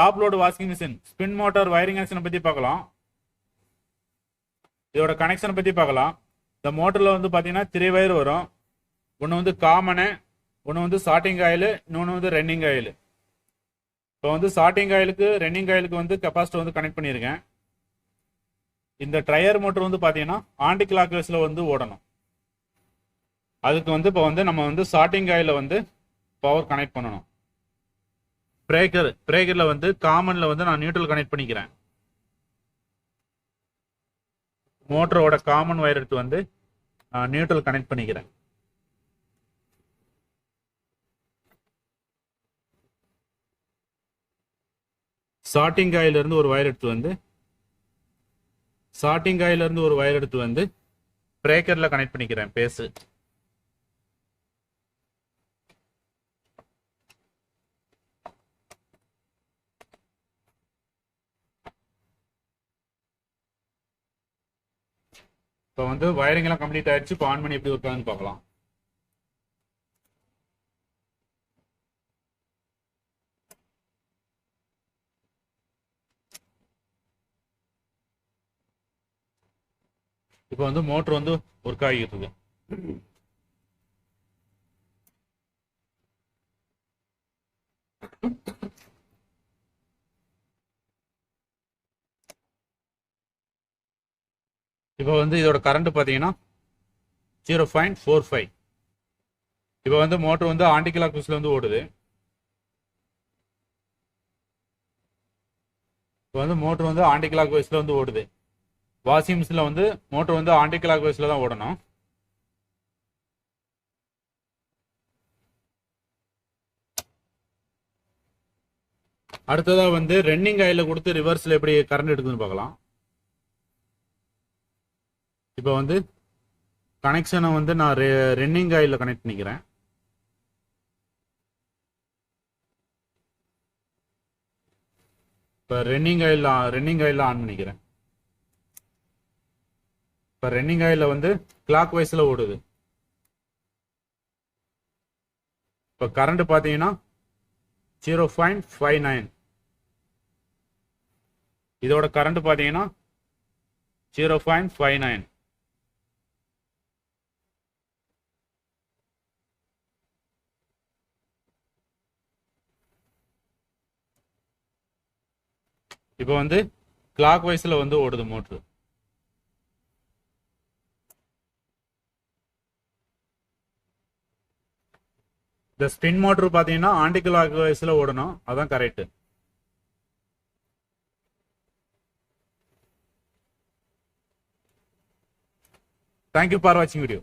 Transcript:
Top load washing machine spin motor wiring கனெக்ஷனை பற்றி பார்க்கலாம். இதோட கனெக்ஷனை பற்றி பார்க்கலாம். இந்த மோட்டரில் வந்து பார்த்தீங்கன்னா 3 வயர் வரும். ஒன்று வந்து காமனு, ஒன்று வந்து ஸ்டார்டிங் ஆயில், இன்னொன்று வந்து ரன்னிங் ஆயில். இப்போ வந்து ஸ்டார்டிங் ஆயிலுக்கு ரன்னிங் ஆயிலுக்கு வந்து கெப்பாசிட்டர் வந்து கனெக்ட் பண்ணியிருக்கேன். இந்த ட்ரையர் மோட்டர் வந்து பார்த்தீங்கன்னா ஆன்டி கிளாக் வைஸில் வந்து ஓடணும். அதுக்கு வந்து இப்போ வந்து நம்ம வந்து ஸ்டார்டிங் ஆயிலில் வந்து பவர் கனெக்ட் பண்ணணும். பிரேக்கரில் வந்து காமனில் வந்து நான் நியூட்ரல் கனெக்ட் பண்ணிக்கிறேன். மோட்டரோட காமன் வயர் எடுத்து வந்து நியூட்ரல் கனெக்ட் பண்ணிக்கிறேன். ஸ்டார்டிங் ஆயிலிருந்து ஒரு வயர் எடுத்து வந்து பிரேக்கரில் கனெக்ட் பண்ணிக்கிறேன் பேஸு. இப்போ வந்து வயரிங் எல்லாம் கம்ப்ளீட் ஆயிடுச்சு. இப்போ ஆன் பண்ணி எப்படி ஒர்க் ஆகுதுன்னு பார்க்கலாம். இப்போ வந்து மோட்டர் வந்து ஒர்க் ஆகிட்டு இருக்கு. இப்போ வந்து இதோட கரண்ட் பார்த்தீங்கன்னா 0.45. இப்போ வந்து மோட்டர் வந்து ஆன்டி கிளாக் வைஸ்ல வந்து ஓடுது. இப்போ வந்து மோட்டர் வந்து ஆன்டி கிளாக் வைஸ்ல வந்து ஓடுது. வாஷிங் மிஷினில் வந்து மோட்டர் வந்து ஆன்டி கிளாக் வைஸ்ல தான் ஓடணும். அடுத்ததாக வந்து ரன்னிங் ஆயில கொடுத்து ரிவர்ஸில் எப்படி கரண்ட் எடுக்குதுன்னு பார்க்கலாம். இப்போ வந்து கனெக்ஷனை வந்து நான் ரன்னிங் ஆயிலில் கனெக்ட் பண்ணிக்கிறேன். இப்போ ரன்னிங் ஆயில் ஆன் பண்ணிக்கிறேன். இப்போ ரன்னிங் ஆயிலில் வந்து கிளாக் வைஸில் ஓடுது. இப்போ கரண்ட் பார்த்தீங்கன்னா 0.59. இதோட கரண்ட் பார்த்தீங்கன்னா 0.59. இப்போ வந்து கிளாக் வைஸ்ல வந்து ஓடுது மோட்டர். இந்த ஸ்பின் மோட்டர் பார்த்தீங்கன்னா ஆன்டி கிளாக் வைஸ்ல ஓடணும். அதான் கரெக்ட். தேங்க்யூ ஃபார் வாட்சிங் வீடியோ.